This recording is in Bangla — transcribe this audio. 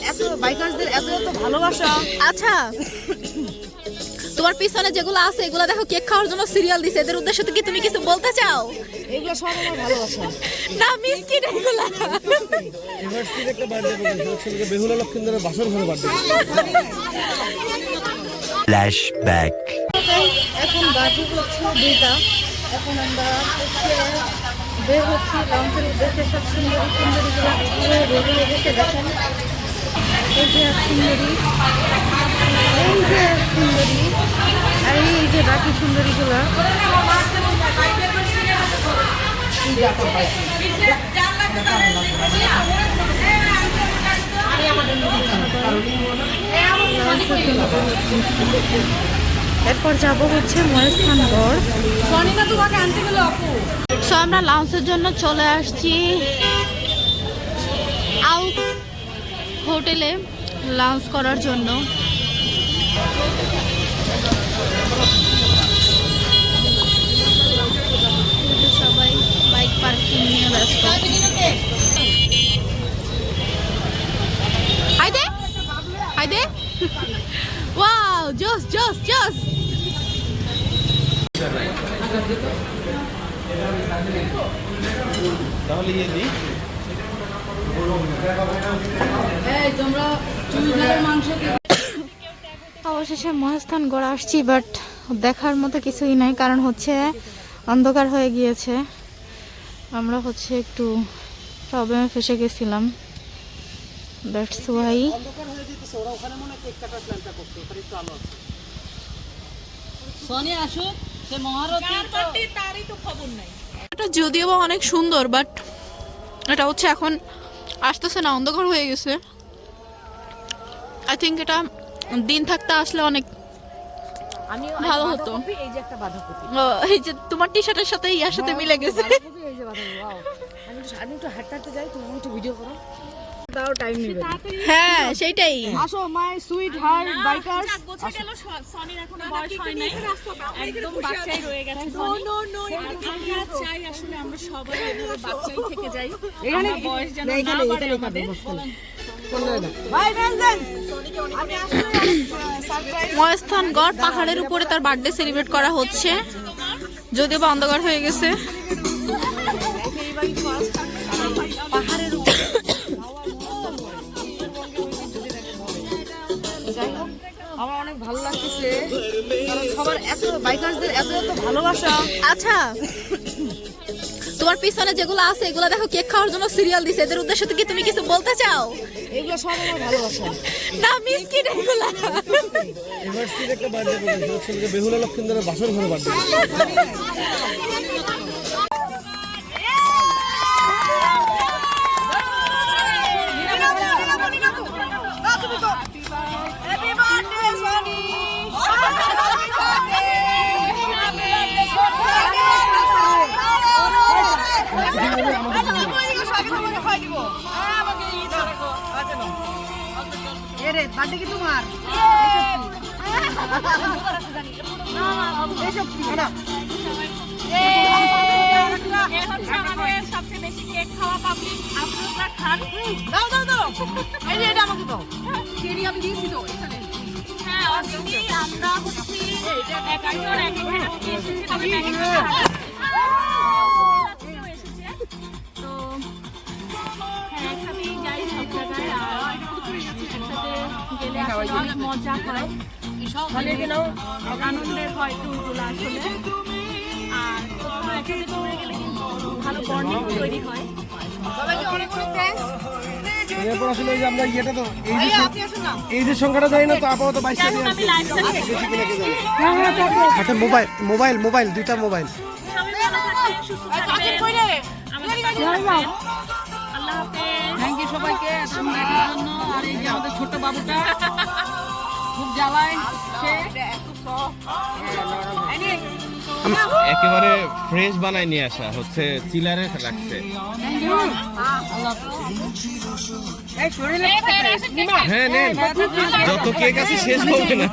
এত বাইকার্সদের এত এত ভালোবাসা। আচ্ছা, তোমার পিছনে যেগুলো আছে এগুলো দেখো কেক খাওয়ার জন্য সিরিয়াল দিছে, এদের উদ্দেশ্যে কি তুমি কিছু বলতে চাও? এগুলো সব আমার ভালোবাসা। না মিসকিট এগুলো। ইউনিভার্সিটির একটা বার্থডে হচ্ছে বেহুলা লক্ষ্মীন্দরের বাসর ঘরে বার্থডে। ফ্ল্যাশব্যাক। এখন বাজে হচ্ছে 2টা। এখন আমরা বের হচ্ছি লঞ্চের উদ্দেশ্যে। সব সুন্দরী সুন্দরীগুলো রোদে রেখে দেখেন। এই যে এক সুন্দরী, এই যে এক সুন্দরী, আর এই যে বাকি সুন্দরীগুলো। এরপর যাব হচ্ছে মহেশখানগড়। সো আমরা লাঞ্চের জন্য চলে আসছি আউট হোটেলে লাঞ্চ করার জন্য। সবাই বাইক পার্কিং নিয়ে ব্যস্ত। হাইদে হাইদে, ওয়াও, জোস জোস জোস। তাহলে ইয়ে দিই। অবশেষে মহেশখানগড় আসছি, বাট দেখার মতো কিছুই নাই, কারণ হচ্ছে অন্ধকার হয়ে গিয়েছে। আমরা হচ্ছে একটু প্রবলেমে ফেসে গেছিলাম, দ্যাটস ওয়াই। এটা যদিও বা অনেক সুন্দর, বাট এটা হচ্ছে এখন আসতেছে না, অন্ধকার হয়ে গেছে। আই থিঙ্ক এটা দিন থাকতে আসলে অনেক ভালো হতো। এই যে তোমার টি শার্টের সাথে ইয়ার সাথে মিলে গেছে। আমি একটু হাঁটতে যাই, তুমি একটু ভিডিও করো। তাও টাইম নেবে। হ্যাঁ সেটাই। আসো মাই সুইট হার্ট বাইকার্স। সনির এখনো বয়স হয় নাই, একদম বাচ্চাই রয়ে গেছে। আমরা চাই আসলে আমরা সবাই এভাবে বাচ্চাই থেকে যাই, এখানে বয়স যেন এখানে না বাড়ে এখানে আমাদের। ভাই বেনজেন আমি আসলে সারপ্রাইজ। মহেশখানগড় পাহাড়ের উপরে তার বার্থডে সেলিব্রেট করা হচ্ছে, যদিও বা অন্ধকার হয়ে গেছে। পাহাড়ের উপরে যাই হোক, আমার অনেক ভালো লাগতেছে, কারণ সবার এত বাইকার্সদের এত এত ভালোবাসা। আচ্ছা, তোমার পিছনে যেগুলো আছে এগুলো দেখো কেক খাওয়ার জন্য সিরিয়াল দিছে, এদের উদ্দেশ্যে কি তুমি কিছু বলতে চাও? এগুলো সব আমার ভালোবাসা। না মিসকিট এগুলো। ইউনিভার্সিটির একটা বার্থডে হচ্ছে বেহুলা লক্ষ্মীন্দরের বাসর ঘরে বার্থডে। বার্থডে কি তোমার? সবচেয়ে বেশি কেক খাওয়া পাবলিক আপনারা খান। দাও দাও দাও, এই যে এটা আমাকে দাও। চিনি আমি দিয়েছি তো এখানে। হ্যাঁ অলরেডি আমরা হচ্ছি একজন এক এক হাতে এসেছি, তবে প্যাকেট এসেছে। তো হ্যাঁ একসাথেই যাই সব জায়গায়, আর একসাথে গেলে আসলে অনেক মজা হয়, আনন্দের হয় ট্যুরগুলো আসলে। আর কোথাও একসাথে ট্যুরে গেলে কিন্তু ভালো বন্ডিং তৈরি হয়। সবাইকে অনেক অনেক থ্যাঙ্কস। এরপর আসলে ওই যে আমরা ইয়েটা তো আপনি আসুন না। এই যে সংখ্যাটা যাই না তো আপাতত 22টা এখন দিয়ে আমি লাইভ আচ্ছা মোবাইল মোবাইল মোবাইল দুইটা মোবাইল। সবাই ভালো থাকবেন, সুস্থ থাকবেন। আমাদের পাশে থাকবেন। আল্লাহ হাফেজ। থ্যাংক ইউ সবাইকে এতক্ষণ দেখার জন্য। আর এই যে আমাদের ছোট্ট বাবুটা খুব জ্বালায়, সে একেবারে ফ্রেশ বানায় নিয়ে আসা হচ্ছে, চিলারে রাখছে। এই শরীরে হ্যাঁ নেন, যত কেক আছে শেষ হবে না।